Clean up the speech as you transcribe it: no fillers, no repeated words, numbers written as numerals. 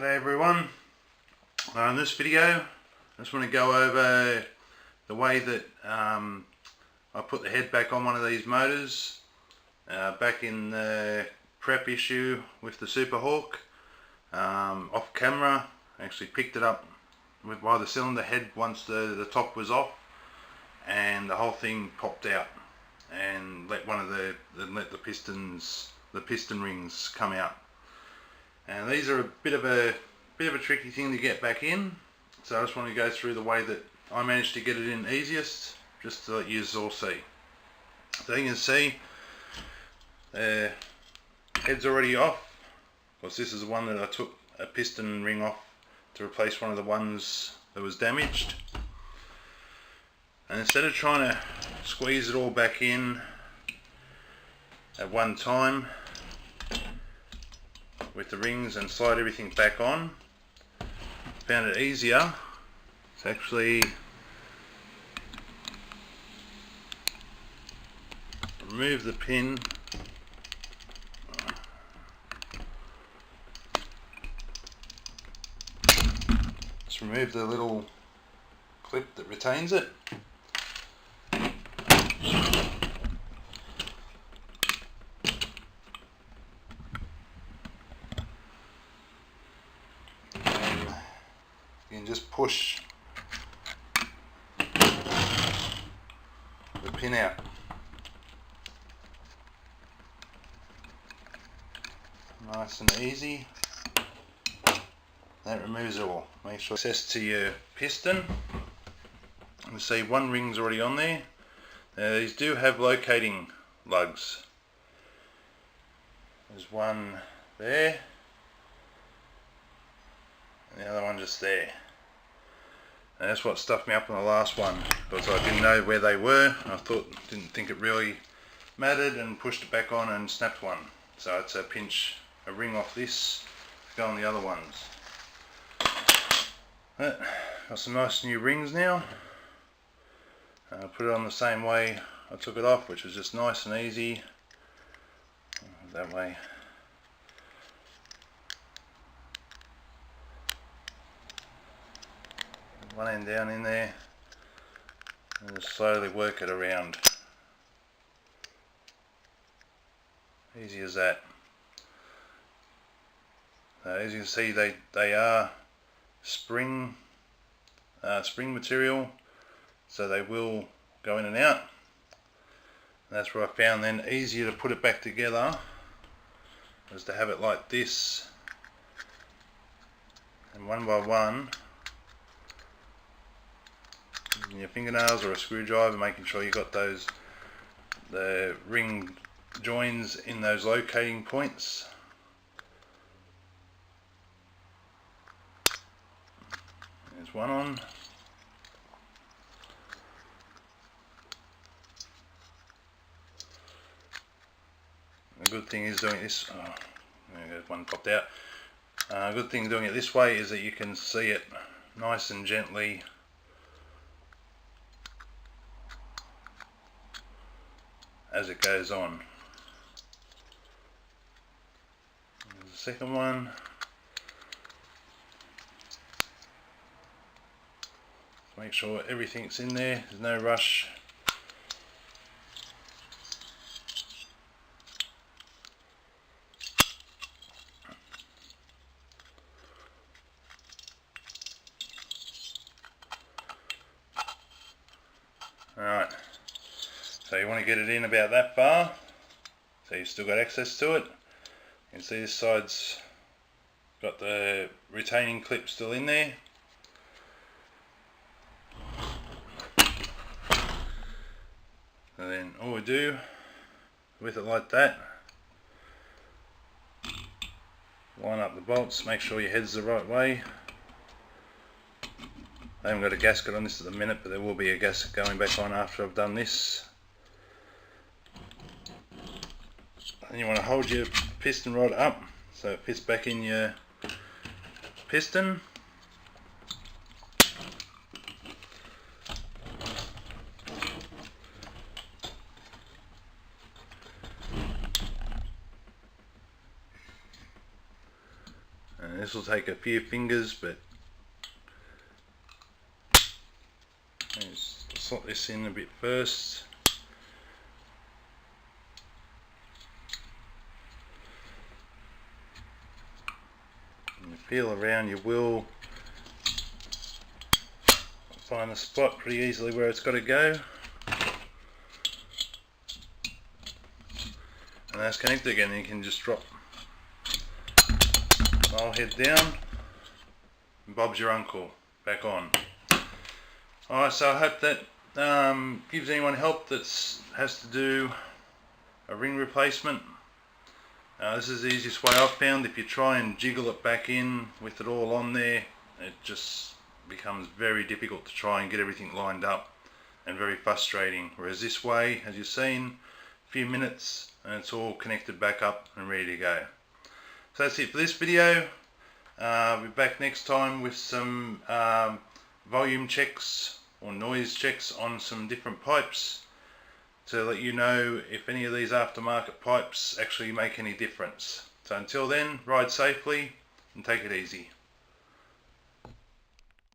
G'day everyone. In this video I just want to go over the way that I put the head back on one of these motors. Back in the prep issue with the Super Hawk, off camera I actually picked it up by the cylinder head once the top was off, and the whole thing popped out and let the piston rings come out. And these are a bit of a tricky thing to get back in, so I just want to go through the way that I managed to get it in easiest, just to let you all see. So you can see the head's already off. Of course, this is the one that I took a piston ring off to replace one of the ones that was damaged. And instead of trying to squeeze it all back in at one time with the rings and slide everything back on, found it easier to actually remove the pin, just remove the little clip that retains it, you can just push the pin out. Nice and easy. That removes it all. Make sure access to your piston. You see one ring's already on there. Now these do have locating lugs. There's one there, and the other one just there. And that's what stuffed me up on the last one, because I didn't know where they were. I didn't think it really mattered, and pushed it back on and snapped one. So it's a pinch a ring off this to go on the other ones. Got some nice new rings now. Put it on the same way I took it off, which was just nice and easy. That way. One end down in there, and just slowly work it around. Easy as that. As you can see, they are spring material, so they will go in and out. And that's where I found then easier to put it back together was to have it like this, and one by one, using your fingernails or a screwdriver, making sure you got the ring joins in those locating points. There's one on. The good thing is doing this, there's one popped out. Good thing doing it this way is that you can see it nice and gently as it goes on. There's the second one. Make sure everything's in there, there's no rush. Alright, so you want to get it in about that far, so you've still got access to it. You can see this side's got the retaining clip still in there. And then all we do with it like that, line up the bolts, make sure your head's the right way. I haven't got a gasket on this at the minute, but there will be a gasket going back on after I've done this. And you want to hold your piston rod up so it fits back in your piston. this will take a few fingers, but let's slot this in a bit first. And you feel around, you will find the spot pretty easily where it's got to go. And that's connected again, and you can just drop the whole head down, and Bob's your uncle, back on. Alright, so I hope that gives anyone help that has to do a ring replacement. This is the easiest way I've found. If you try and jiggle it back in with it all on there, it just becomes very difficult to try and get everything lined up, and very frustrating. Whereas this way, as you've seen, a few minutes and it's all connected back up and ready to go. So that's it for this video. I'll be back next time with some volume checks or noise checks on some different pipes to let you know if any of these aftermarket pipes actually make any difference. So until then, ride safely and take it easy.